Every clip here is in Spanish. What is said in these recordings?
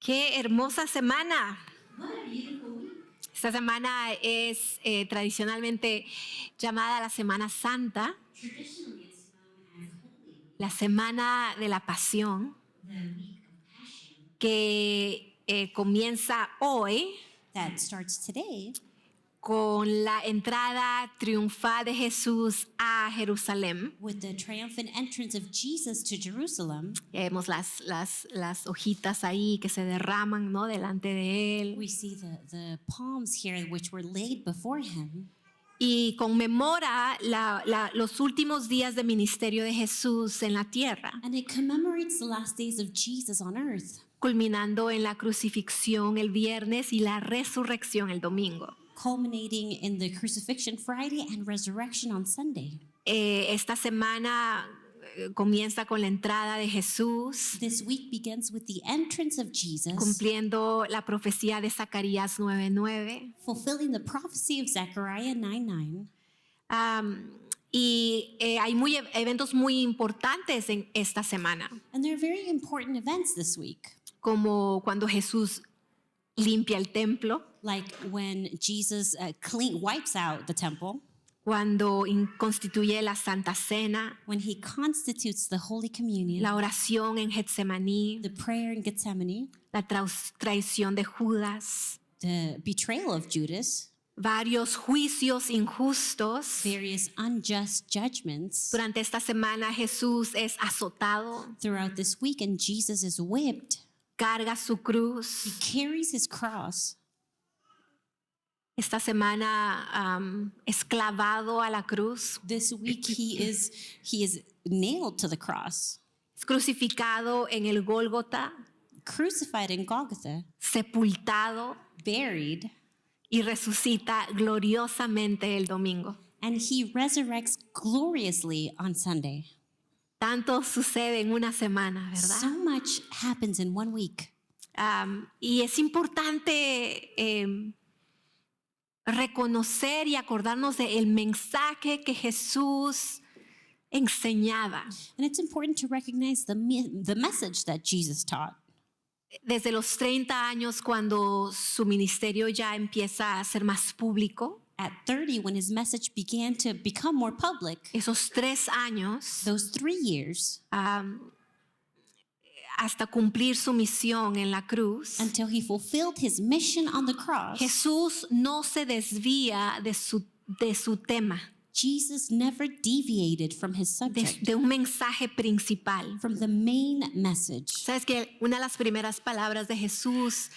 Qué hermosa semana. What a beautiful week. Esta semana es tradicionalmente llamada la Semana Santa, Traditionally, it's known as Holy Week, la Semana de la Pasión, the week of Passion, que comienza hoy that starts today con la entrada triunfal de Jesús a Jerusalén. with the triumphant entrance of Jesus to Jerusalem. Vemos las hojitas ahí que se derraman, ¿no?, delante de él. We see the palms here which were laid before him, Y conmemora los últimos días de ministerio de Jesús en la tierra, and it commemorates the last days of Jesus on earth, culminando en la crucifixión el viernes y la resurrección el domingo. culminating in the crucifixion Friday and resurrection on Sunday. Esta semana comienza con la entrada de Jesús, This week begins with the entrance of Jesus, cumpliendo la profecía de Zacarías 9:9. fulfilling the prophecy of Zechariah 9:9. Y hay eventos muy importantes en esta semana, And there are very important events this week, como cuando Jesús limpia el templo, like when Jesus wipes out the temple, cuando constituye la Santa Cena, when he constitutes the Holy Communion, la oración en Getsemaní, the prayer in Gethsemane, la traición de Judas, the betrayal of Judas, varios juicios injustos. various unjust judgments. Durante esta semana Jesús es azotado, Throughout this week, and Jesus is whipped. carga su He cruz. carries his cross. Esta semana es clavado a la cruz, This week he is nailed to the cross, es crucificado en el Gólgota, crucified in Golgotha, sepultado buried, y resucita gloriosamente el domingo. and he resurrects gloriously on Sunday. Tanto sucede en una semana, So ¿verdad? much happens in 1 week. Y es importante reconocer y acordarnos del mensaje que Jesús enseñaba. And it's important to recognize the message that Jesus taught. Desde los 30 años, cuando su ministerio ya empieza a ser más público, At 30, when his message began to become more public, esos 3 años, those 3 years, hasta cumplir su misión en la cruz, until he fulfilled his mission on the cross, Jesús no se desvía de su tema, Jesus never deviated from his subject, de un mensaje principal. from the main message. Sabes que una de las primeras palabras de Jesús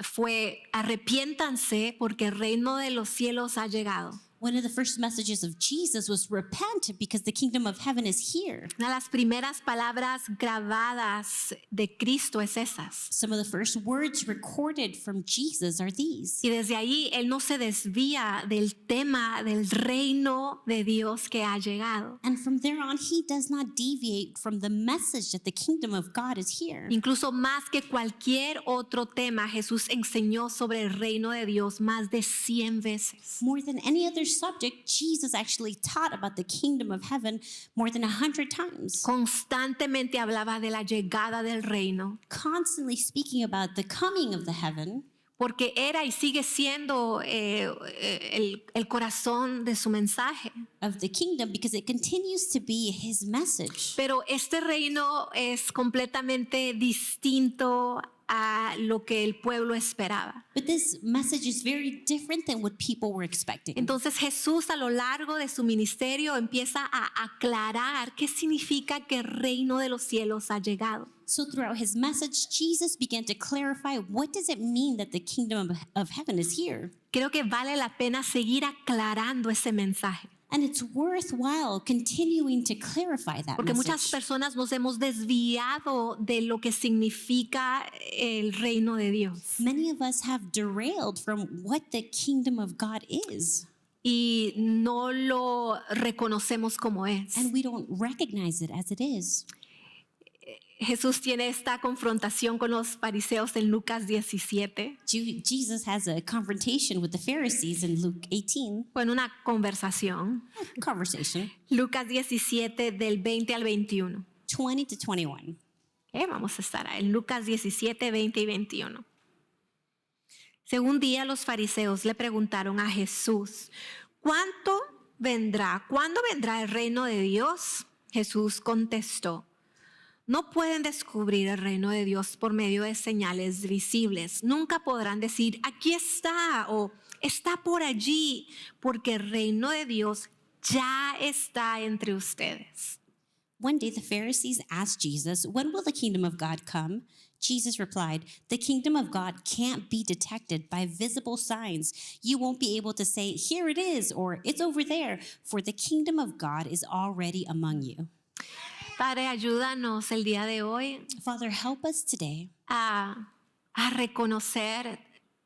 fue: arrepiéntanse porque el reino de los cielos ha llegado. One of the first messages of Jesus was repent because the kingdom of heaven is here. Una de las primeras palabras grabadas de Cristo es esas. Some of the first words recorded from Jesus are these. Y desde ahí Él no se desvía del tema del reino de Dios que ha llegado. And from there on, he does not deviate from the message that the kingdom of God is here. Incluso más que cualquier otro tema, Jesús enseñó sobre el reino de Dios más de 100 veces. More than any other subject, Jesus actually taught about the kingdom of heaven more than 100 times, Constantemente hablaba de la llegada del reino, constantly speaking about the coming of the heaven, porque era y sigue siendo el corazón de su mensaje. of the kingdom, because it continues to be his message. Pero este reino es completamente distinto a lo que el pueblo esperaba. But this message is very different than what people were expecting. Entonces Jesús, a lo largo de su ministerio, empieza a aclarar qué significa que el reino de los cielos ha llegado. So throughout his message, Jesus began to clarify, what does it mean that the kingdom of heaven is here? Creo que vale la pena seguir aclarando ese mensaje, And it's worthwhile continuing to clarify that porque muchas message. personas nos hemos desviado de lo que significa el reino de Dios Many of us have derailed from what the kingdom of God is, y no lo reconocemos como es. and we don't recognize it as it is. Jesús tiene esta confrontación con los fariseos en Lucas 17. Jesus has a confrontation with the Pharisees in Luke 18, Bueno, una conversación. conversation, Lucas 17 del 20 al 21. 20 to 21. Vamos a estar en Lucas 17, 20 y 21. Según día, los fariseos le preguntaron a Jesús, ¿cuándo vendrá el reino de Dios? Jesús contestó, no pueden descubrir el reino de Dios por medio de señales visibles. Nunca podrán decir, aquí está o está por allí, porque el reino de Dios ya está entre ustedes. One day the Pharisees asked Jesus, when will the kingdom of God come? Jesus replied, the kingdom of God can't be detected by visible signs. You won't be able to say, here it is, or it's over there, for the kingdom of God is already among you. Padre, ayúdanos el día de hoy Father, help us today a reconocer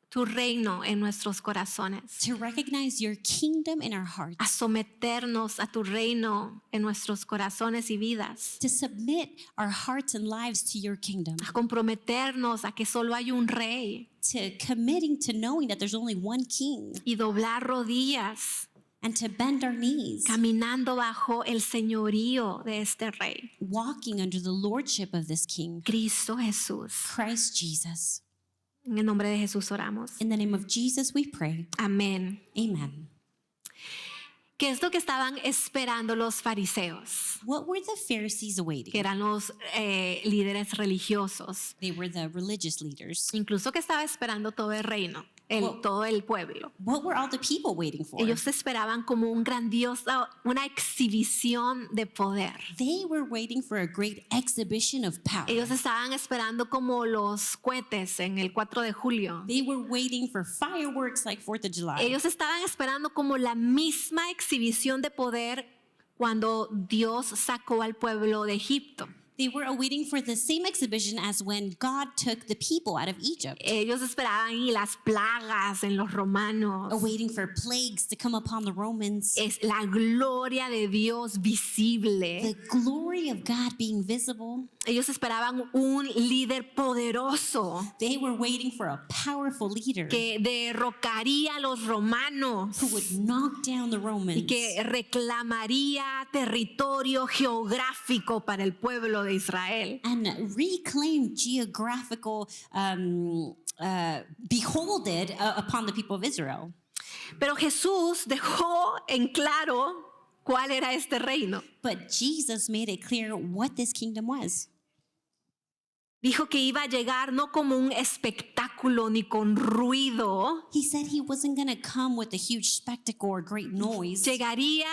tu reino en nuestros corazones, to recognize your kingdom in our hearts, a someternos a tu reino en nuestros corazones y vidas, to submit our hearts and lives to your kingdom, a comprometernos a que solo hay un rey to committing to knowing that there's only one king, y doblar rodillas, and to bend our knees, caminando bajo el señorío de este rey, walking under the lordship of this king, Cristo Jesús. Christ Jesus. En el nombre de Jesús oramos. In the name of Jesus we pray. Amén. Amen. ¿Qué es lo que estaban esperando los fariseos? What were the Pharisees Que awaiting? eran los líderes religiosos. They were the religious leaders. Incluso que estaba esperando todo el reino, todo el pueblo. What were all the people waiting for? Ellos esperaban como una exhibición de poder. They were waiting for a great exhibition of power. Ellos estaban esperando como los cohetes en el 4 de julio. They were waiting for fireworks like 4th of July. Ellos estaban esperando como la misma exhibición de poder cuando Dios sacó al pueblo de Egipto. They were awaiting for the same exhibition as when God took the people out of Egypt. Ellos esperaban y las plagas en los romanos. Awaiting for plagues to come upon the Romans. Es la gloria de Dios visible. The glory of God being visible. Ellos esperaban un líder poderoso They were waiting for a powerful leader que derrocaría a los romanos who would knock down the Romans y que reclamaría territorio geográfico para el pueblo de Israel. and reclaim geographical beholded upon the people of Israel. Pero Jesús dejó en claro cuál era este reino. But Jesus made it clear what this kingdom was. Dijo que iba a llegar no como un espectáculo ni con ruido. He said he wasn't going to come with a huge spectacle or great noise. Llegaría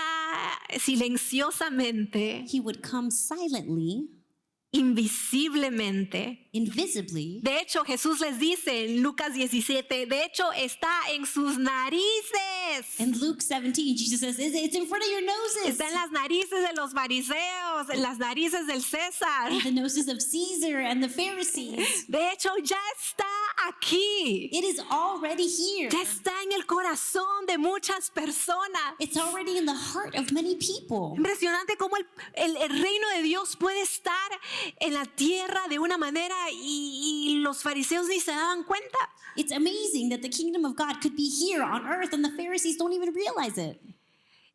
silenciosamente, He would come silently, invisiblemente. invisibly. De hecho, Jesús les dice en Lucas 17, de hecho está en sus narices. In Luke 17, Jesus says, it's in front of your noses. Está en las narices de los fariseos, en las narices del César. The noses of Caesar and the Pharisees. De hecho, ya está aquí. It is already here. Ya está en el corazón de muchas personas. It's already in the heart of many people. Impresionante cómo el reino de Dios puede estar en la tierra de una manera y los fariseos ni se daban cuenta. It's amazing that the kingdom of God could be here on earth and the Pharisees don't even realize it.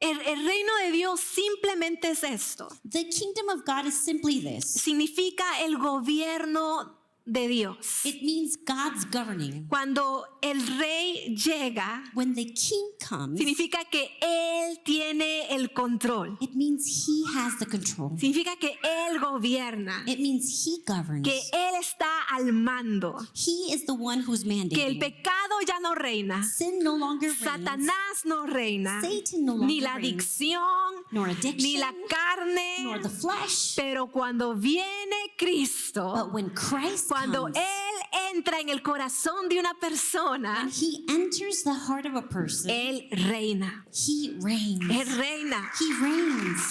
El reino de Dios simplemente es esto. The kingdom of God is simply this. Significa el gobierno de Dios. It means God's governing. Cuando el rey llega, When the king comes, significa que él tiene el control. it means he has the control. Significa que él gobierna, It means he governs. que él está al mando, He is the one who's que el mandating. pecado ya no reina, Sin no longer reigns. Satanás no reina, Satan no ni longer la reigns. adicción, Nor ni addiction, la carne, nor the flesh. pero cuando viene Cristo, But when Christ cuando comes, él entra en el corazón de una persona, when he enters the heart of a person, él reina, he reigns. él reina. He reigns.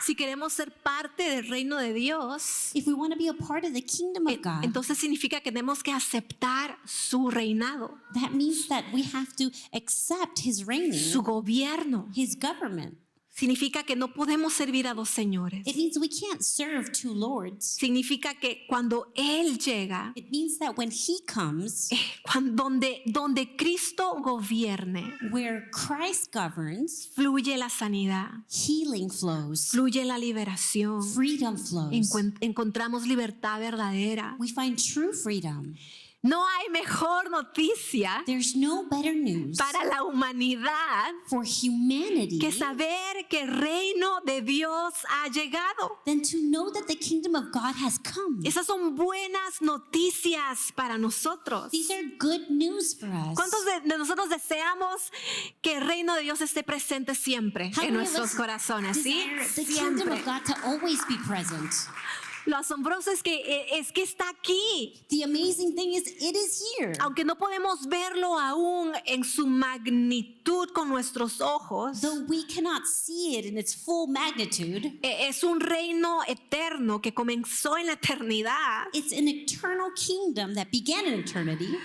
Si queremos ser parte del reino de Dios, If we want to be a part of the kingdom of God, entonces significa que tenemos que aceptar su reinado, that means that we have to accept his reigning, su gobierno. his government. Significa que no podemos servir a dos señores. It means we can't serve two lords. Significa que cuando Él llega, It means that when he comes, donde Cristo gobierne, where Christ governs, fluye la sanidad, healing flows, fluye la liberación, freedom flows. encontramos libertad verdadera. We find true freedom. No hay mejor noticia There's no better news para la humanidad for humanity que saber que el reino de Dios ha llegado. than to know that the kingdom of God has come. Esas son buenas noticias para nosotros. These are good news for us. ¿Cuántos de nosotros deseamos que el reino de Dios esté presente siempre How en many of nuestros us corazones? ¿Sí? desire the kingdom Siempre. of God to always be present? Lo asombroso es que está aquí. The amazing thing is it is here. Aunque no podemos verlo aún en su magnitud con nuestros ojos, Though we cannot see it in its full magnitude, es un reino eterno que comenzó en la eternidad. it's an eternal kingdom that began in eternity.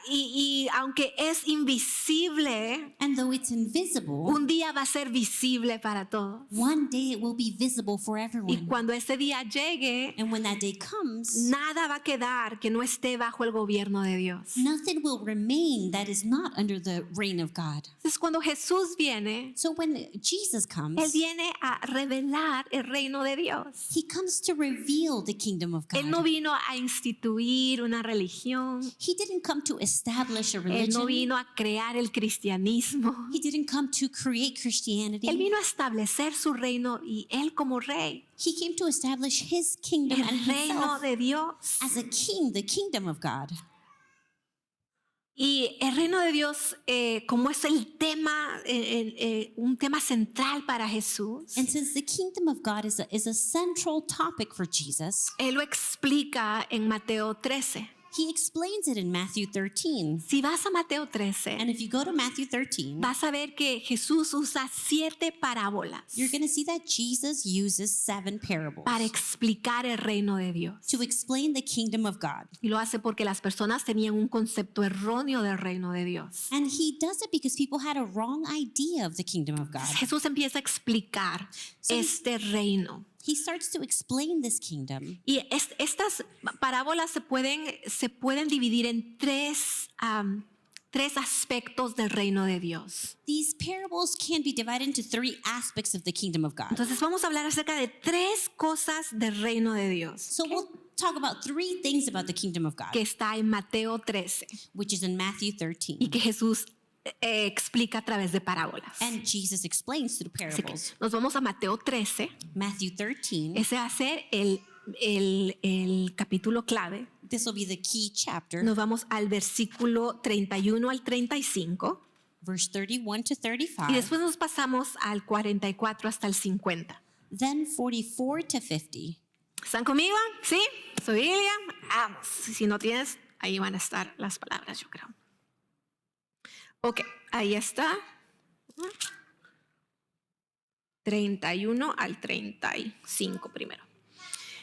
Y aunque es invisible, And though it's invisible, un día va a ser visible para todos. one day it will be visible for Y everyone. cuando ese día llegue, And when that day comes, nada va a quedar que no esté bajo el gobierno de Dios. nothing will remain that is not under the reign of God. Entonces, cuando Jesús viene, So when Jesus Él comes, viene a revelar el reino de Dios. he comes to reveal the kingdom of Él no God. vino a instituir una religión. He didn't come to establish a Él no religion. vino a crear el cristianismo. He didn't come to create Él Christianity. vino a establecer su reino y Él como rey. He came to establish his kingdom and El reino himself de Dios. as a king, the kingdom of God. Y el reino de Dios, como es el tema, un tema central para Jesús, And since the kingdom of God is a central topic for Jesus, Él lo explica en Mateo 13. he explains it in Matthew 13. Si vas a Mateo 13, And if you go to Matthew 13, vas a ver que Jesús usa 7 parábolas you're going to see that Jesus uses 7 parables para explicar el reino de Dios. to explain the kingdom of God. Y lo hace porque las personas tenían un concepto erróneo del reino de Dios. And he does it because people had a wrong idea of the kingdom of God. Jesús empieza a explicar este reino. He starts to explain this kingdom. Y estas parábolas se pueden dividir en tres aspectos del reino de Dios. These parables can be divided into 3 aspects of the kingdom of God. Entonces vamos a hablar acerca de 3 cosas del reino de Dios So we'll talk about 3 things about the kingdom of God, que está en Mateo 13 which is in Matthew y 13. que Jesús explica a través de parábolas. And Jesus explains through Así que parables. nos vamos a Mateo 13. Matthew 13, Ese va a ser el capítulo clave. this will be the key chapter, Nos vamos al versículo 31 al 35 verse 31 to y 35, después nos pasamos al 44 hasta el 50. then 44 to 50. ¿Están conmigo? ¿Sí? Soy Ilia. Vamos. Si no tienes, ahí van a estar las palabras, yo creo. Ok, ahí está. 31 al 35 primero.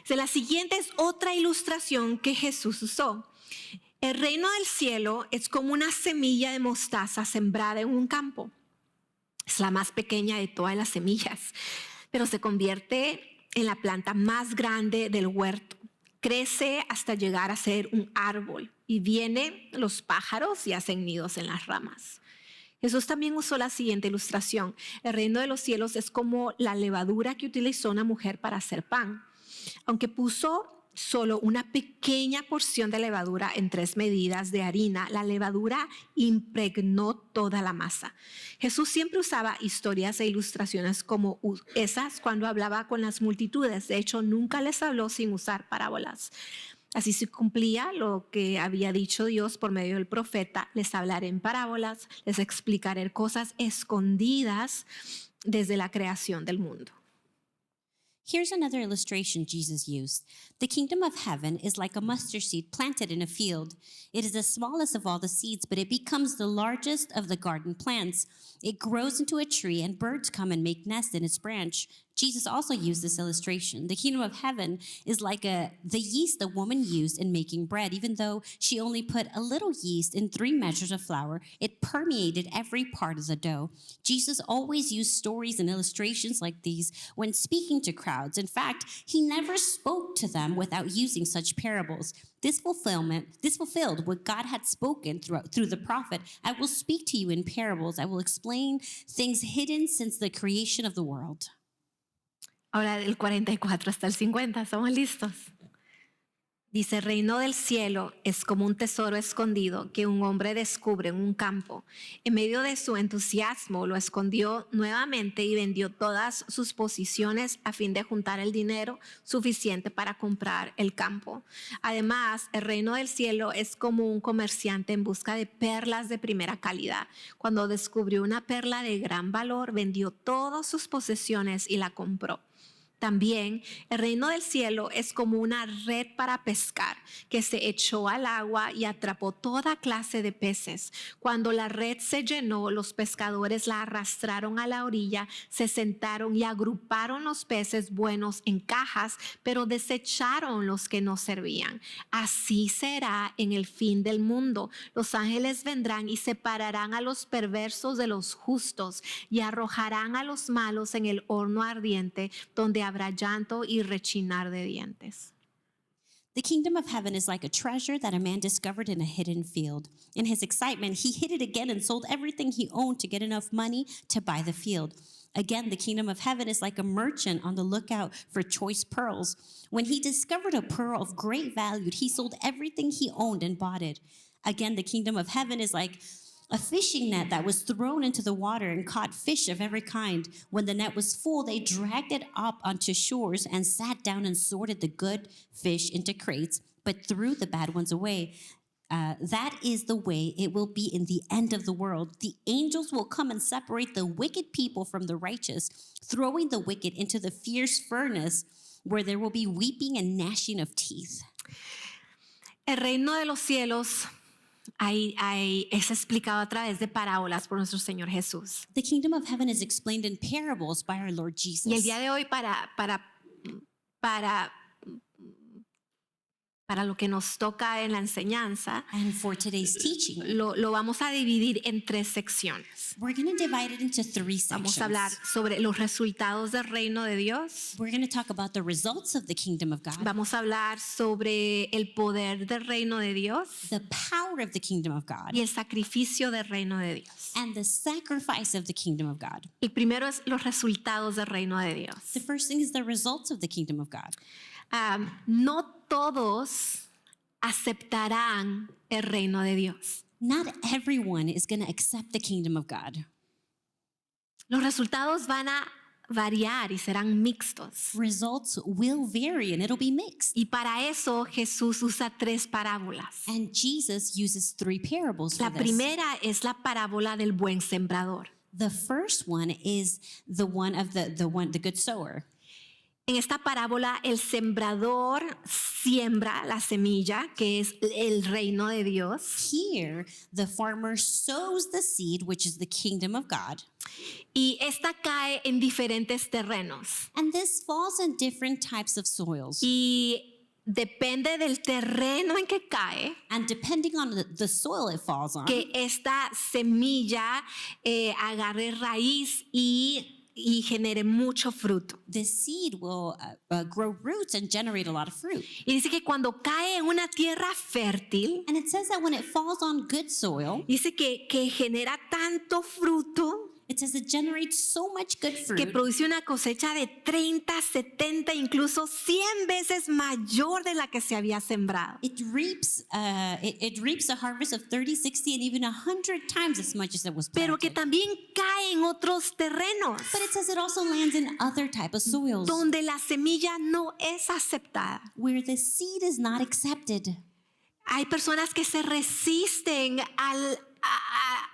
La siguiente es otra ilustración que Jesús usó. El reino del cielo es como una semilla de mostaza sembrada en un campo. Es la más pequeña de todas las semillas, pero se convierte en la planta más grande del huerto. Crece hasta llegar a ser un árbol y vienen los pájaros y hacen nidos en las ramas. Jesús también usó la siguiente ilustración. El reino de los cielos es como la levadura que utilizó una mujer para hacer pan. Aunque puso solo una pequeña porción de levadura en 3 medidas de harina, la levadura impregnó toda la masa. Jesús siempre usaba historias e ilustraciones como esas cuando hablaba con las multitudes. De hecho, nunca les habló sin usar parábolas. Así se cumplía lo que había dicho Dios por medio del profeta. Les hablaré en parábolas, les explicaré cosas escondidas desde la creación del mundo. Here's another illustration Jesus used. The kingdom of heaven is like a mustard seed planted in a field. It is the smallest of all the seeds, but it becomes the largest of the garden plants. It grows into a tree, and birds come and make nests in its branch. Jesus also used this illustration. The kingdom of heaven is like the yeast a woman used in making bread. Even though she only put a little yeast in 3 measures of flour, it permeated every part of the dough. Jesus always used stories and illustrations like these when speaking to crowds. In fact, he never spoke to them without using such parables. This fulfilled what God had spoken through the prophet. I will speak to you in parables. I will explain things hidden since the creation of the world. Ahora del 44 hasta el 50, ¿estamos listos? Dice, el reino del cielo es como un tesoro escondido que un hombre descubre en un campo. En medio de su entusiasmo lo escondió nuevamente y vendió todas sus posesiones a fin de juntar el dinero suficiente para comprar el campo. Además, el reino del cielo es como un comerciante en busca de perlas de primera calidad. Cuando descubrió una perla de gran valor, vendió todas sus posesiones y la compró. También el reino del cielo es como una red para pescar que se echó al agua y atrapó toda clase de peces. Cuando la red se llenó, los pescadores la arrastraron a la orilla, se sentaron y agruparon los peces buenos en cajas, pero desecharon los que no servían. Así será en el fin del mundo. Los ángeles vendrán y separarán a los perversos de los justos y arrojarán a los malos en el horno ardiente, donde habrá llanto y rechinar de dientes. The kingdom of heaven is like a treasure that a man discovered in a hidden field. In his excitement, he hid it again and sold everything he owned to get enough money to buy the field. Again, the kingdom of heaven is like a merchant on the lookout for choice pearls. When he discovered a pearl of great value, he sold everything he owned and bought it. Again, the kingdom of heaven is like a fishing net that was thrown into the water and caught fish of every kind. When the net was full, they dragged it up onto shores and sat down and sorted the good fish into crates, but threw the bad ones away. That is the way it will be in the end of the world. The angels will come and separate the wicked people from the righteous, throwing the wicked into the fierce furnace where there will be weeping and gnashing of teeth. El reino de los cielos es explicado a través de parábolas por nuestro Señor Jesús. The kingdom of heaven is explained in parables by our Lord Y el Jesus. día de hoy para lo que nos toca en la enseñanza, And for today's teaching, lo vamos a dividir en 3 secciones. we're going to divide it into 3 Vamos sections. a hablar sobre los resultados del reino de Dios. We're going to talk about the results of the kingdom of God, Vamos a hablar sobre el poder del reino de Dios the power of the kingdom of God, y el sacrificio del reino de Dios. and the sacrifice of the kingdom of God. El primero es los resultados del reino de Dios. The first thing is the results of the kingdom of God. No todos aceptarán el reino de Dios. Not everyone is going to accept the kingdom of God. Los resultados van a variar y serán mixtos. Results will vary and it'll be mixed. Y para eso Jesús usa 3 parábolas. And Jesus uses 3 parables for La this. primera es la parábola del buen sembrador. The first one is the one of the good sower. En esta parábola, el sembrador siembra la semilla, que es el reino de Dios. Here, the farmer sows the seed, which is the kingdom of God. Y esta cae en diferentes terrenos. And this falls in different types of soils. Y depende del terreno en que cae, And depending on the soil it falls on, que esta semilla agarre raíz y genere mucho fruto. the seed will grow roots and generate a lot of fruit. Y dice que cuando cae en una tierra fértil, And it says that when it falls on good soil, dice que genera tanto fruto it says it generates so much good que fruit produce una cosecha de 30, 70, incluso 100 veces mayor de la que se había sembrado. it reaps a harvest of 30, 60, and even 100 times as much as it was Pero que planted. también cae en otros terrenos But it says it also lands in other type of soils donde la semilla no es aceptada. where the seed is not accepted. Hay personas que se resisten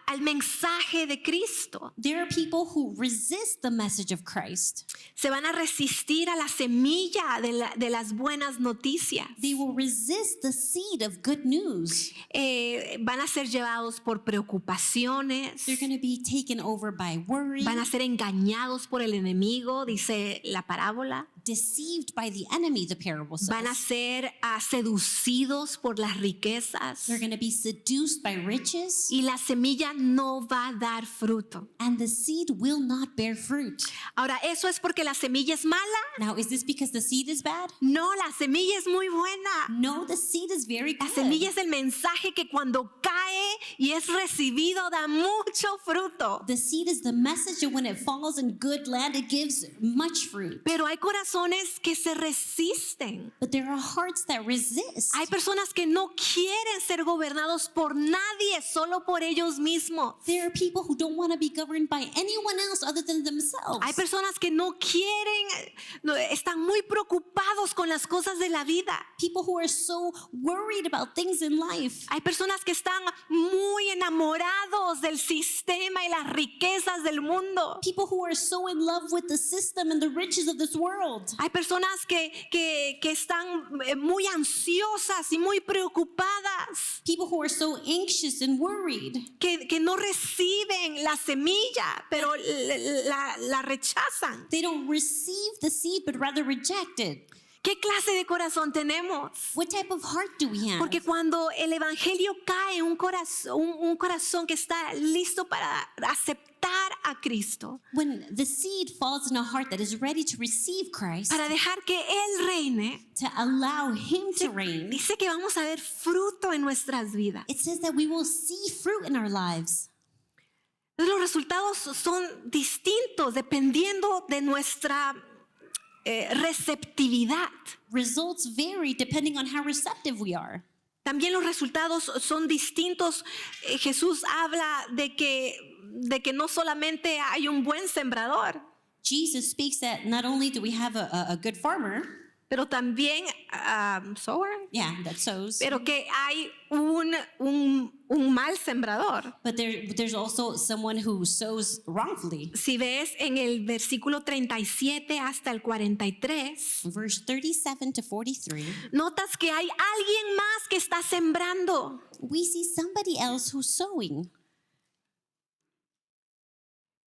al mensaje de Cristo. There are people who resist the message of Christ. Se van a resistir a la semilla de las buenas noticias. They will resist the seed of good news. Van a ser llevados por preocupaciones. They're going to be taken over by worry, Van a ser engañados por el enemigo, dice la parábola. deceived by the enemy, the parable Van a says. ser seducidos por las riquezas. They're going to be seduced by riches, Y la semilla no va a dar fruto. and the seed will not bear fruit. Ahora, ¿eso es porque la semilla es mala? Now, is this because the seed is bad? No, la semilla es muy buena. No, the seed is very La semilla good. es el mensaje que cuando cae y es recibido da mucho fruto. The seed is the message that when it falls in good land, it gives much fruit. Pero hay corazones que se resisten. But there are hearts that resist. Hay personas que no quieren ser gobernados por nadie, solo por ellos mismos. There are people who don't want to be governed by anyone else other than themselves. Hay personas que no quieren, están muy preocupados con las cosas de la vida. People who are so worried about things in life. Hay personas que están muy enamorados del sistema y las riquezas del mundo. People who are so in love with the system and the riches of this world. Hay personas que están muy ansiosas y muy preocupadas, People who are so anxious and worried. que no reciben la semilla, pero la rechazan. They don't receive the seed, but rather reject it. ¿Qué clase de corazón tenemos? What type of heart do we have? Porque cuando el evangelio cae en un corazón que está listo para aceptar a Cristo, When the seed falls in a heart that is ready to receive Christ, para dejar que Él reine, to allow Him to reign, dice que vamos a ver fruto en nuestras vidas. it says that we will see fruit in our lives. Los resultados son distintos dependiendo de nuestra receptividad. Results vary depending on how receptive we are. También los resultados son distintos. Jesús habla de que no solamente hay un buen sembrador, Jesus speaks that not only do we have a good farmer, pero también sower, that sows, pero que hay un mal sembrador. but there's also someone who sows wrongfully. Si ves en el versículo 37 hasta el 43, Verse 37 to 43, notas que hay alguien más que está sembrando. we see somebody else who's sowing,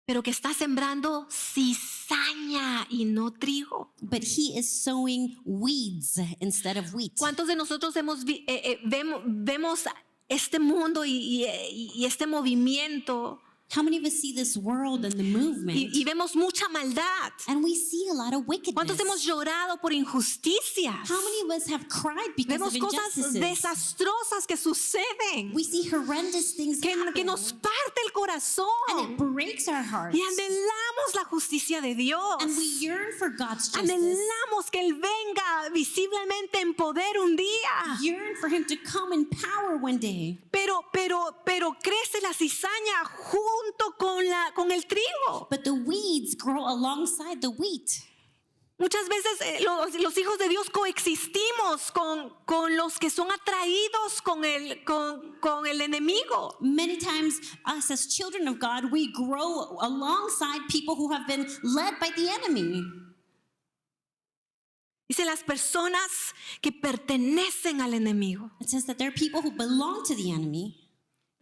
Pero que está sembrando cizaña y no trigo. but he is sowing weeds instead of wheat. ¿Cuántos de nosotros vemos este mundo y este movimiento How many of us see this world and the movement, y vemos mucha maldad? and we see a lot of wickedness? ¿Cuántos hemos llorado por injusticias? How many of us have cried because Vemos of cosas injustices? desastrosas que suceden, We see horrendous things que happen, nos parte el and corazón. it breaks our hearts. Y anhelamos la justicia de Dios. And we yearn for God's justice. Anhelamos que Él venga visiblemente en poder un día. Yearn for Him to come in power one day. Pero crece la cizaña junto con el trigo. But the weeds grow alongside the wheat. Muchas veces los hijos de Dios coexistimos con los que son atraídos con el enemigo. Many times, us as children of God, we grow alongside people who have been led by the enemy. Dice las personas que pertenecen al enemigo. It says that there are people who belong to the enemy.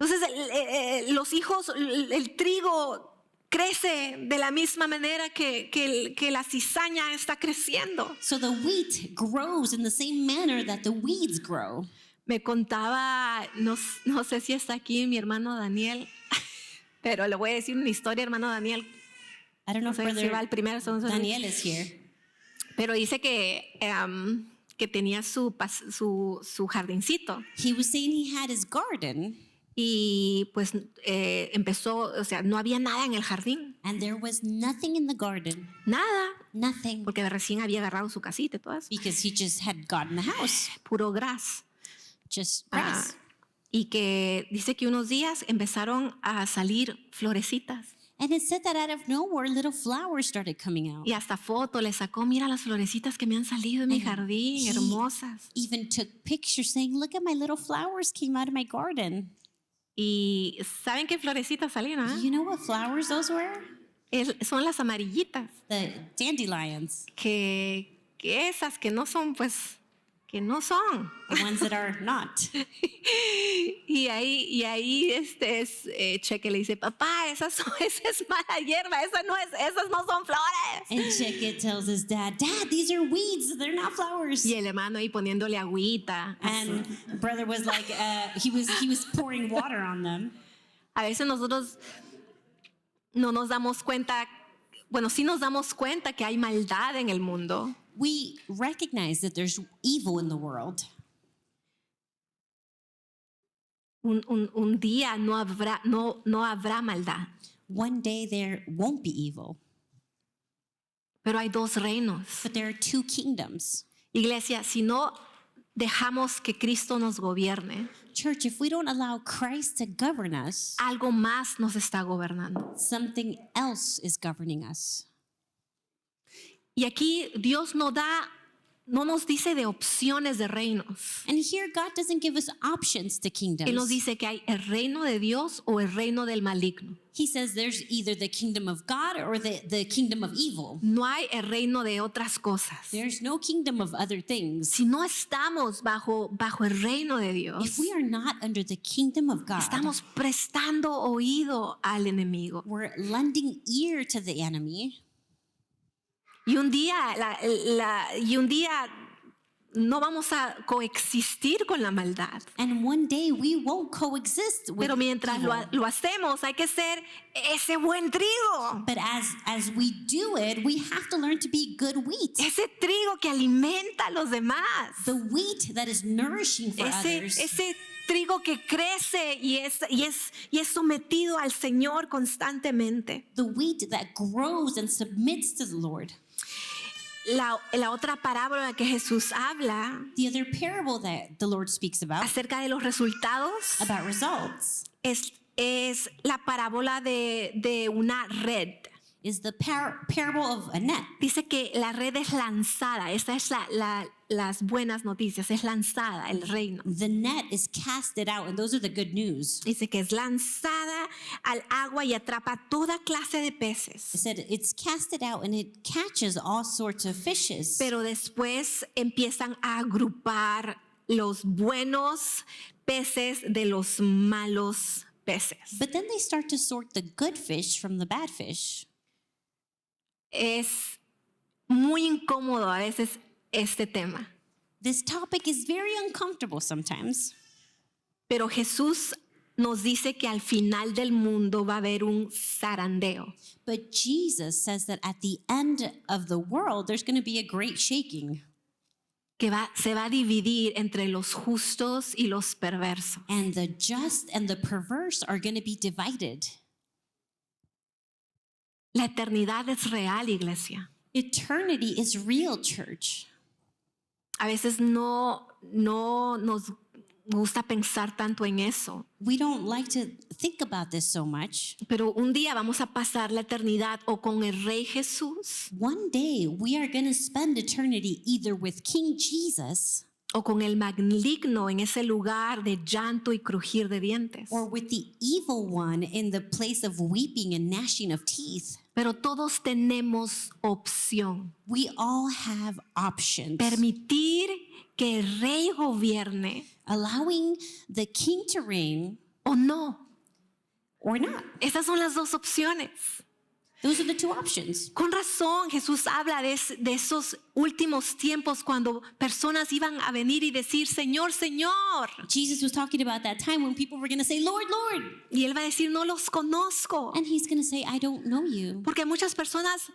Entonces los hijos, el trigo crece de la misma manera que la cizaña está creciendo. So the wheat grows in the same manner that the weeds grow. Me contaba, no sé si está aquí mi hermano Daniel, pero le voy a decir una historia, hermano Daniel. I don't know No if sé si va al Brother primero, segundo, Daniel is here. pero dice que tenía su jardincito. He was saying he had his garden, Y pues empezó, o sea, no había nada en el jardín, and there was nothing in the garden. nada, Nothing. porque recién había agarrado su casita y todo eso, Because he just had gotten a house. puro gras. Just Ah, grass. y que dice que unos días empezaron a salir florecitas. And it said that out of nowhere, little flowers started coming out. Y hasta foto le sacó, mira las florecitas que me han salido en mi jardín, he- hermosas. Even took pictures saying, look at my little flowers came out of my garden. Y ¿saben qué florecitas salían? Ah? You know what flowers those were? Son las amarillitas, The dandelions, que esas que no son, pues, que no son. the ones that are not. Y ahí Cheque le dice, papá, esa es mala hierba, esas no son flores. And Chicket tells his dad, Dad, these are weeds. They're not flowers. Y el hermano ahí poniéndole agüita. And brother was like, he was pouring water on them. A veces nosotros no nos damos cuenta, bueno, sí nos damos cuenta que hay maldad en el mundo. We recognize that there's evil in the world. Un día no habrá maldad, One day there won't be evil, pero hay dos reinos. but there are two kingdoms. Iglesia, si no dejamos que Cristo nos gobierne, Church, if we don't allow Christ to govern us, algo más nos está gobernando. something else is governing us. Y aquí Dios no nos dice de opciones de reinos. And here, God doesn't give us options to Él nos kingdoms. dice que hay el reino de Dios o el reino del maligno. He says there's either the kingdom of God or the kingdom of evil. No hay el reino de otras cosas. There's no kingdom of other things. Si no estamos bajo el reino de Dios, If we are not under the kingdom of God, estamos prestando oído al enemigo. we're lending ear to the enemy. Y un día no vamos a coexistir con la maldad. And one day we won't coexist with Pero mientras evil. lo hacemos, hay que ser ese buen trigo. But as we do it, we have to learn to be good wheat. Ese trigo que alimenta a los demás. The wheat that is nourishing for others. Ese trigo que crece y es sometido al Señor constantemente. The wheat that grows and submits to the Lord. La otra parábola que Jesús habla The other parable that the Lord speaks about acerca de los resultados results es la parábola de una red. is the parable of a net. Dice que la red es lanzada. Esta es las buenas noticias. Es lanzada el reino. The net is casted out, and those are the good news. Dice que es lanzada al agua y atrapa toda clase de It peces. said it's casted out and it catches all sorts of fishes. Pero después empiezan a agrupar los buenos peces de los malos peces. But then they start to sort the good fish from the bad fish. Es muy incómodo a veces este tema. This topic is very uncomfortable sometimes. Pero Jesús nos dice que al final del mundo va a haber un zarandeo. But Jesus says that at the end of the world, there's going to be a great shaking. Que se va a dividir entre los justos y los perversos. And the just and the perverse are going to be divided. La eternidad es real, iglesia. Eternity is real, church. A veces no nos gusta pensar tanto en eso, We don't like to think about this so much. pero un día vamos a pasar la eternidad o con el Rey Jesús One day we are going to spend eternity either with King Jesus o con el maligno en ese lugar de llanto y crujir de dientes. or with the evil one in the place of weeping and gnashing of teeth. Pero todos tenemos opción. We all have options. Permitir que el Rey gobierne Allowing the king to reign o no. or not. Esas son las dos opciones. Those are the two options. Con razón Jesús habla de esos últimos tiempos cuando personas iban a venir y decir, Señor, Señor. Jesus was talking about that time when people were going to say, Lord, Lord. Y Él va a decir, no los conozco. And he's going to say, I don't know you. Porque a muchas personas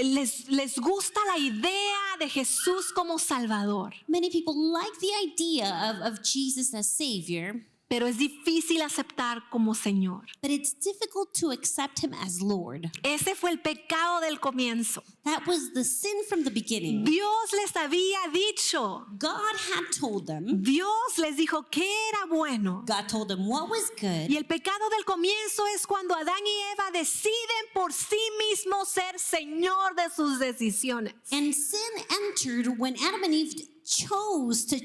les gusta la idea de Jesús como Salvador. Many people like the idea of Jesus as Savior, Pero es difícil aceptar como Señor. but it's difficult to accept him as Lord. Ese fue el pecado del comienzo. That was the sin from the beginning. Dios les había dicho. God had told them, Dios les dijo que era bueno. God told them what was good. Y el pecado del comienzo es cuando Adán y Eva deciden por sí mismos ser Señor de sus decisiones. And sin entered when Adam and Eve chose to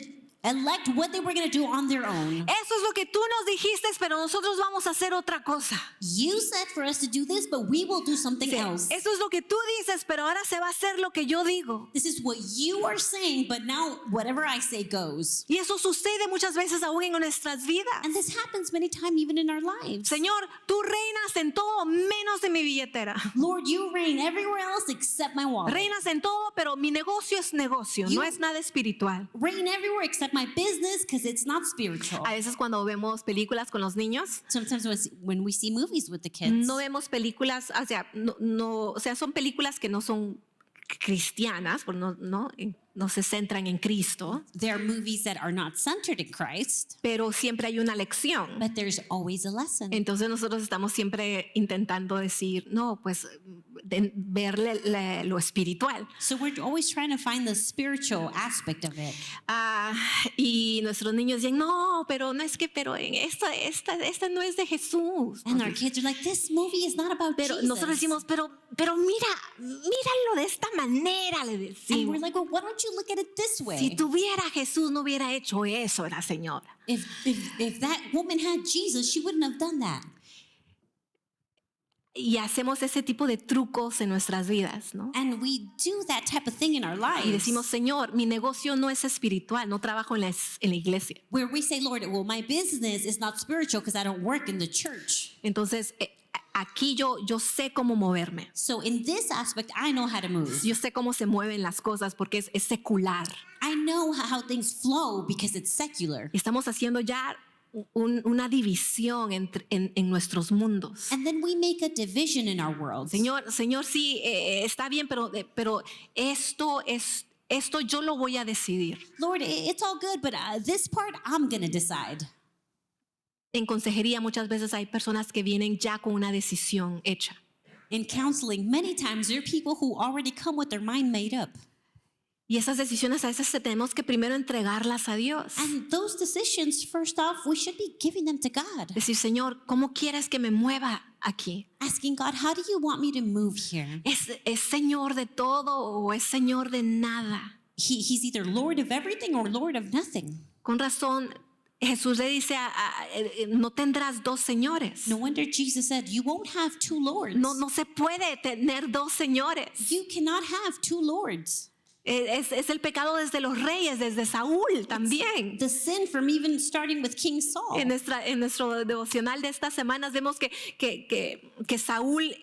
elect what they were going to do on their own. Eso es lo que tú nos dijiste, pero nosotros vamos a hacer otra cosa. You said for us to do this, but we will do something Sí, else. eso es lo que tú dices, pero ahora se va a hacer lo que yo digo. This is what you are saying, but now whatever I say goes. Y eso sucede muchas veces aún en nuestras vidas. And this happens many times even in our lives. Señor, tú reinas en todo menos en mi billetera. Lord, you reign everywhere else except my wallet. Reinas en todo, pero mi negocio es negocio, no es nada espiritual. Reign everywhere except my business because it's not spiritual. A veces cuando vemos películas con los niños, Sometimes when we see movies with the kids, no vemos películas, o sea, son películas que no son cristianas, no se centran en Cristo, there are movies that are not centered in Christ, pero siempre hay una lección. but there's always a lesson. Entonces nosotros estamos siempre intentando decir, no, pues verle lo espiritual. So we're always trying to find the spiritual aspect of it. Y nuestros niños dicen, no, pero no es que, pero esta no es de Jesús. And our kids are like, this movie is not about Pero Jesus. nosotros decimos, pero míralo de esta manera, le And we're decimos. like, well, why don't you look at it this way? Si tuviera Jesús, no hubiera hecho eso, la señora. If that woman had Jesus, she wouldn't have done that. Y hacemos ese tipo de trucos en nuestras vidas, ¿no? And we do that type of thing in our lives. Y decimos, Señor, mi negocio no es espiritual, no trabajo en la iglesia. Where we say, Lord, well, my business is not spiritual because I don't work in the church. Entonces, aquí yo sé cómo moverme. So in this aspect, I know how to move. Yo sé cómo se mueven las cosas porque es secular. I know how things flow because it's secular. Estamos haciendo ya una división en nuestros mundos. And then we make a division in our worlds. Señor, sí, está bien, pero esto yo lo voy a decidir. Lord, it's all good, but this part I'm going to decide. En consejería muchas veces hay personas que vienen ya con una decisión hecha. In counseling, many times there are people who already come with their mind made up. Y esas decisiones a veces tenemos que primero entregarlas a Dios. And those decisions, first off, we should be giving them to God. Decir, Señor, ¿cómo quieres que me mueva aquí? Asking God, how do you want me to move here? ¿Es Señor de todo o es Señor de nada? He's either Lord of everything or Lord of nothing. Con razón, Jesús le dice, no tendrás dos señores. No wonder Jesus said, you won't have two lords. No se puede tener dos señores. You cannot have two lords. Es el pecado desde los reyes, desde Saúl también. The sin from even starting with King Saul. En nuestro devocional de estas semanas vemos que Saúl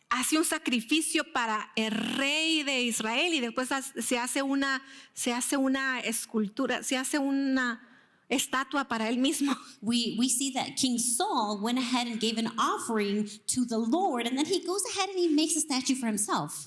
hace un sacrificio para el rey de Israel y después se hace una escultura, se hace una estatua para él mismo. We see that King Saul went ahead and gave an offering to the Lord, and then he goes ahead and he makes a statue for himself.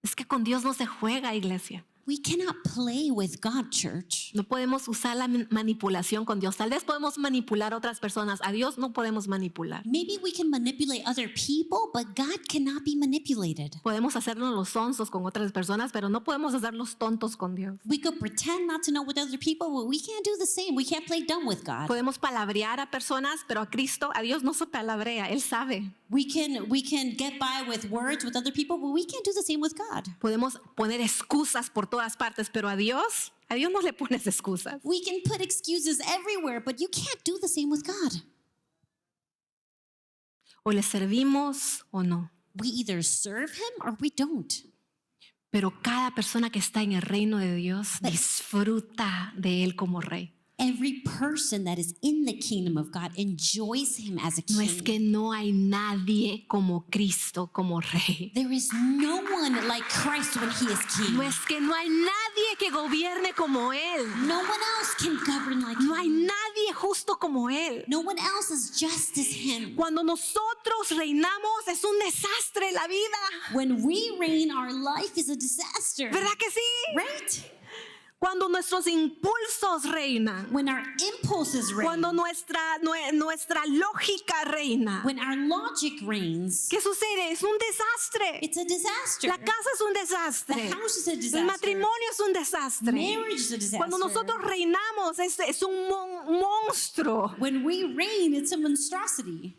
Es que con Dios no se juega, iglesia. We cannot play with God, church. No podemos usar la manipulación con Dios. Tal vez podemos manipular a otras personas. A Dios no podemos manipular. Maybe we can manipulate other people, but God cannot be manipulated. Podemos hacernos los sonsos con otras personas, pero no podemos hacerlos tontos con Dios. We could pretend not to know with other people, but we can't do the same. We can't play dumb with God. Podemos palabrear a personas, pero a Dios no se palabrea. Él sabe. We can get by with words with other people, but we can't do the same with God. Podemos poner excusas por todas partes, pero a Dios no le pones excusas. We can put excuses everywhere, but you can't do the same with God. O le servimos o no. We either serve him or we don't. Pero cada persona que está en el reino de Dios disfruta de él como rey. Every person that is in the kingdom of God enjoys him as a king. No es que no hay nadie como Cristo como rey. There is no one like Christ when he is king. No es que no hay nadie que gobierne como él. No one else can govern like No hay him. nadie justo como él. No one else is just as him. Cuando nosotros reinamos es un desastre la vida. When we reign, our life is a disaster. ¿Verdad que sí? Right? Cuando nuestros impulsos reinan. When our impulses reign. Cuando nuestra lógica reina. When our logic reigns. ¿Qué sucede? Es un desastre. It's a disaster. La casa es un desastre. The house is a disaster. El matrimonio es un desastre. Marriage is a disaster. Cuando nosotros reinamos es un monstruo. When we reign, it's a monstrosity.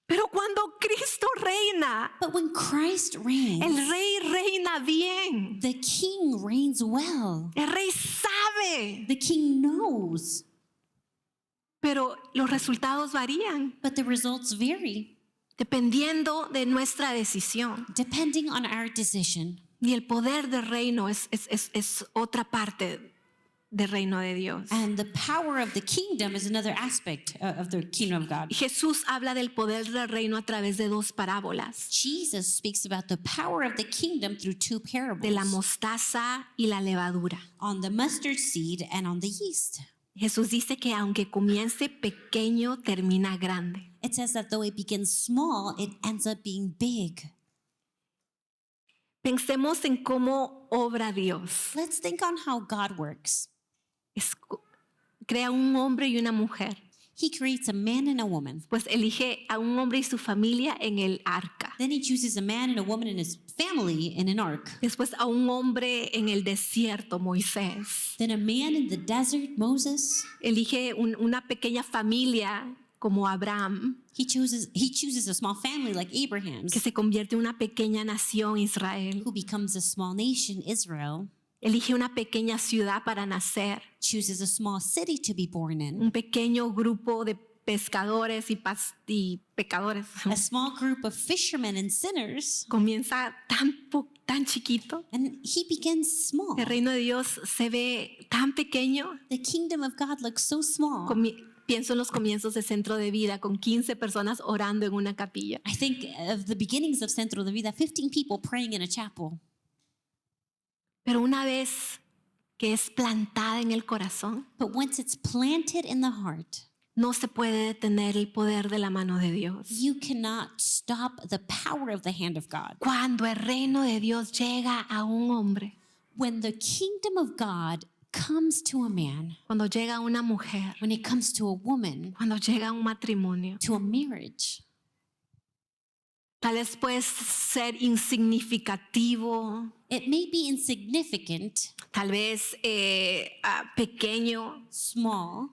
Pero cuando Cristo reina, But when Christ reigns, el rey reina bien. the king reigns well. El rey sabe, The king knows, pero los resultados varían but the results vary dependiendo de nuestra decisión. depending on our decision. Y el poder del reino es otra parte del reino de Dios. And the power of the kingdom is another aspect of the kingdom of God. Jesús habla del poder del reino a través de dos parábolas, Jesus speaks about the power of the kingdom through two de la parables, mostaza y la levadura. on the mustard seed and on the yeast. Jesús dice que aunque comience pequeño, termina grande. It says that though it begins small, it ends up being big. Pensemos en cómo obra Dios. Let's think on how God works. Crea un hombre y una mujer. He creates a man and a woman. Pues elige a un hombre y su familia en el arca. Then he chooses a man and a woman and his family in an ark. Después a un hombre en el desierto, Moisés. Then a man in the desert, Moses. Elige una pequeña familia como Abraham, He chooses a small family like Abraham's, que se convierte en una pequeña nación, Israel. who becomes a small nation, Israel. Elige una pequeña ciudad para nacer. Chooses a small city to be born in. Un pequeño grupo de pescadores y pecadores. A small group of fishermen and sinners. Comienza tan chiquito. And he begins small. El reino de Dios se ve tan pequeño. The kingdom of God looks so small. Pienso en los comienzos de Centro de Vida con 15 personas orando en una capilla. I think of the beginnings of Centro de Vida, 15 people praying in a chapel. Pero una vez que es plantada en el corazón, But once it's planted in the heart, no se puede detener el poder de la mano de Dios. you cannot stop the power of the hand of God. Cuando el reino de Dios llega a un hombre, When the kingdom of God comes to a man, cuando llega a una mujer, when it comes to a woman, cuando llega a un matrimonio, to a marriage, tal vez puede ser insignificativo, it may be insignificant, tal vez pequeño, small,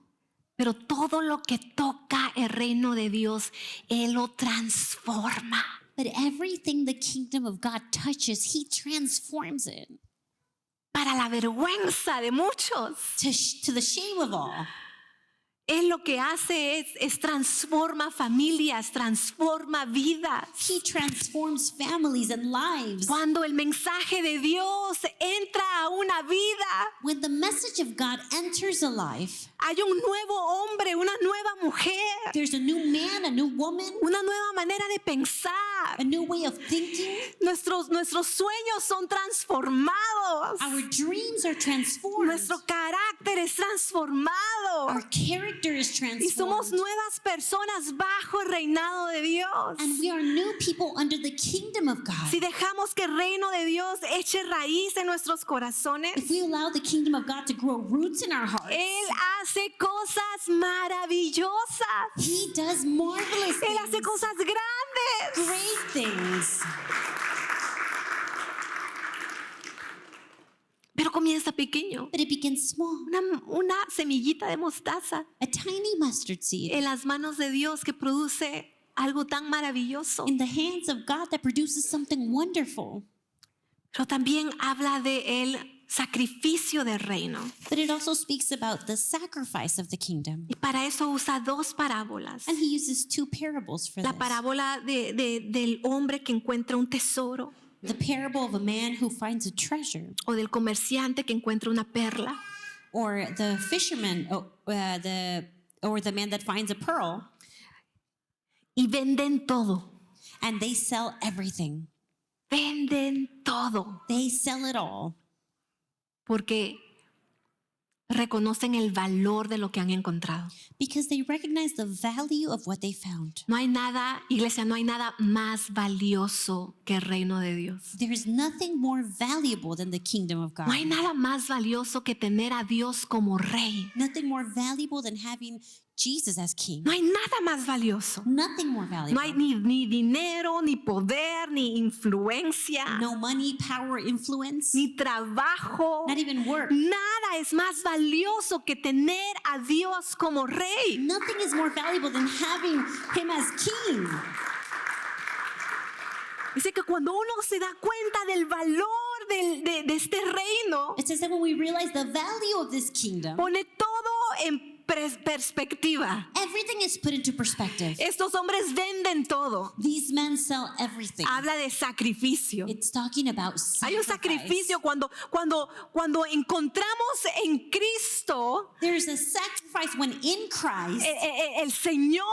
pero todo lo que toca el reino de Dios, Él lo transforma. but everything the kingdom of God touches, he transforms it Para la vergüenza de muchos. to the shame of all. Él lo que hace es transforma familias, transforma vidas. He transforms families and lives. Cuando el mensaje de Dios entra a una vida, When the message of God enters a life, hay un nuevo hombre, una nueva mujer, there's a new man, a new woman, una nueva manera de pensar. a new way of thinking. Nuestros sueños son transformados. Our dreams are transformed. Nuestro carácter es transformado. Our character is Y somos transformed. nuevas personas bajo el reinado de Dios. And we are new people under the kingdom of God. Si dejamos que el reino de Dios eche raíz en nuestros corazones, If we allow the kingdom of God to grow roots in our hearts, Él hace cosas maravillosas. he does marvelous Él hace things, cosas grandes. great things. Pero comienza pequeño. But it begins small. Una semillita de mostaza A tiny mustard seed en las manos de Dios que produce algo tan maravilloso. in the hands of God that produces something wonderful. Pero también habla de el sacrificio del reino. But it also speaks about the sacrifice of the kingdom. Y para eso usa dos parábolas. And he uses two parables for La this. parábola del hombre que encuentra un tesoro The parable of a man who finds a treasure, o del comerciante que encuentra una perla. or the fisherman, or the man that finds a pearl, Y venden todo. and they sell everything. Venden todo. They sell it all Porque reconocen el valor de lo que han encontrado. because they recognize the value of what they found. No hay nada, iglesia, no hay nada más valioso que el reino de Dios. There's nothing more valuable than the kingdom of God. No hay nada más valioso que tener a Dios como rey. Nothing more valuable than having Jesus as king. No hay nada más valioso. Nothing more No valuable. hay ni dinero, ni poder, ni influencia, No money, power, influence, ni trabajo. not even work. Nada es más valioso que tener a Dios como rey. Nothing is more valuable than having him as king. Dice que cuando uno se da cuenta del valor de este reino, It says that when we realize the value of this kingdom, pone todo en perspectiva. everything is put into perspective. Estos hombres venden todo. These men sell everything. Habla de sacrificio. It's talking about Hay un sacrifice. sacrificio cuando encontramos en Cristo There's a sacrifice when in Christ, el Señor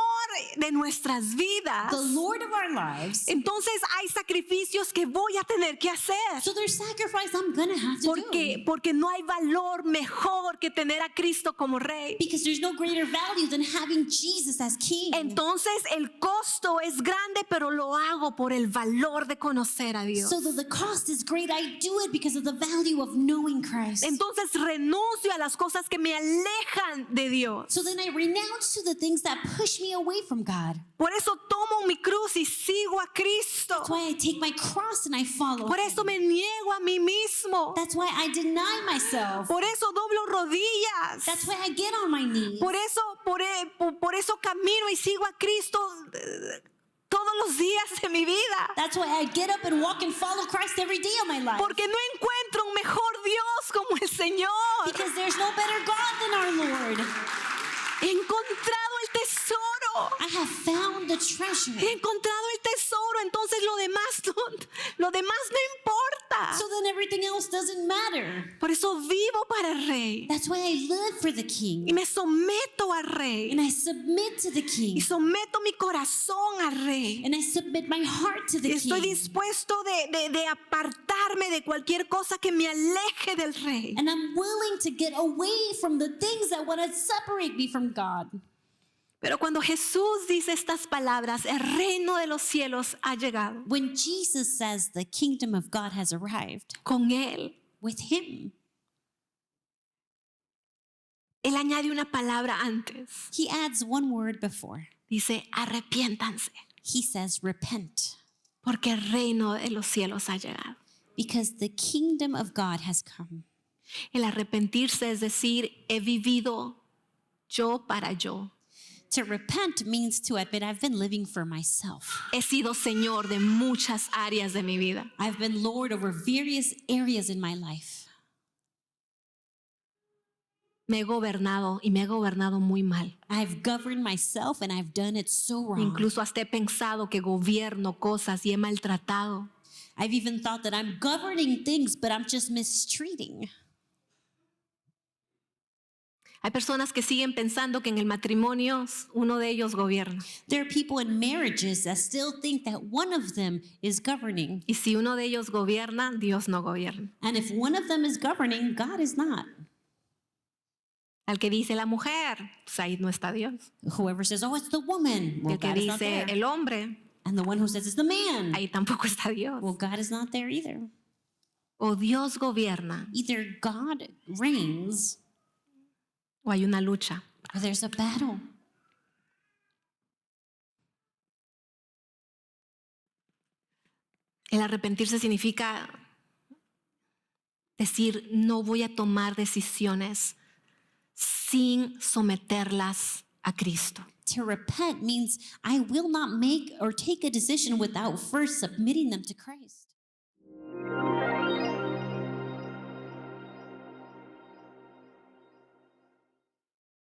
de nuestras vidas. the Lord of our lives. Entonces hay sacrificios que voy a tener que hacer. So there's sacrifice I'm going to have to do. Porque no hay valor mejor que tener a Cristo como Rey. Because there's no greater value than having Jesus as King. Entonces el costo es grande, pero lo hago por el valor de conocer a Dios. So that the cost is great, I do it because of the value of knowing Christ. Entonces renuncio a las cosas que me alejan de Dios. So then I renounce to the things that push me away from God. Por eso tomo mi cruz y sigo a Cristo. That's why I take my cross and I follow Por eso Him. me niego a mí mismo. That's why I deny myself. Por eso doblo rodillas. That's why I get on my knees. Por eso camino y sigo a Cristo todos los días de mi vida. That's why I get up and walk and follow Christ every day of my life. Porque no encuentro un mejor Dios como el Señor. Because there's no better God than our Lord. He encontrado el tesoro. I have found the treasure. He encontrado el tesoro. Entonces lo demás no importa. So then everything else doesn't matter. Por eso vivo para el Rey. That's why I live for the King. Y me someto al Rey. And I submit to the Y King. someto mi corazón al Rey. And I submit my heart to the Y estoy King. dispuesto de apartarme de cualquier cosa que me aleje del Rey. And I'm willing to get away from the things that want to separate me from God. Pero cuando Jesús dice estas palabras, el reino de los cielos ha llegado. When Jesus says the kingdom of God has arrived, Con Él, with Him, Él añade una palabra antes. He adds one word before. Dice, arrepiéntanse, He says, repent, porque el reino de los cielos ha llegado. because the kingdom of God has come. El arrepentirse es decir, he vivido yo para yo. To repent means to admit I've been living for myself. He sido Señor de muchas áreas de mi vida. I've been Lord over various areas in my life. Me he gobernado y me he gobernado muy mal. I've governed myself and I've done it so wrong. Incluso hasta he pensado que gobierno cosas y he maltratado. I've even thought that I'm governing things, but I'm just mistreating. Hay personas que siguen pensando que en el matrimonio uno de ellos gobierna. There are people in marriages that still think that one of them is governing. Y si uno de ellos gobierna, Dios no gobierna. And if one of them is governing, God is not. Al que dice la mujer, pues ahí no está Dios. Whoever says, oh, it's the woman, well, El que God is not dice there. el hombre, And the one who says it's the man, ahí tampoco está Dios. well, God is not there either. O Dios gobierna Either God reigns o hay una lucha. or there's a battle. El arrepentirse significa decir, no voy a tomar decisiones sin someterlas a Cristo. To repent means I will not make or take a decision without first submitting them to Christ.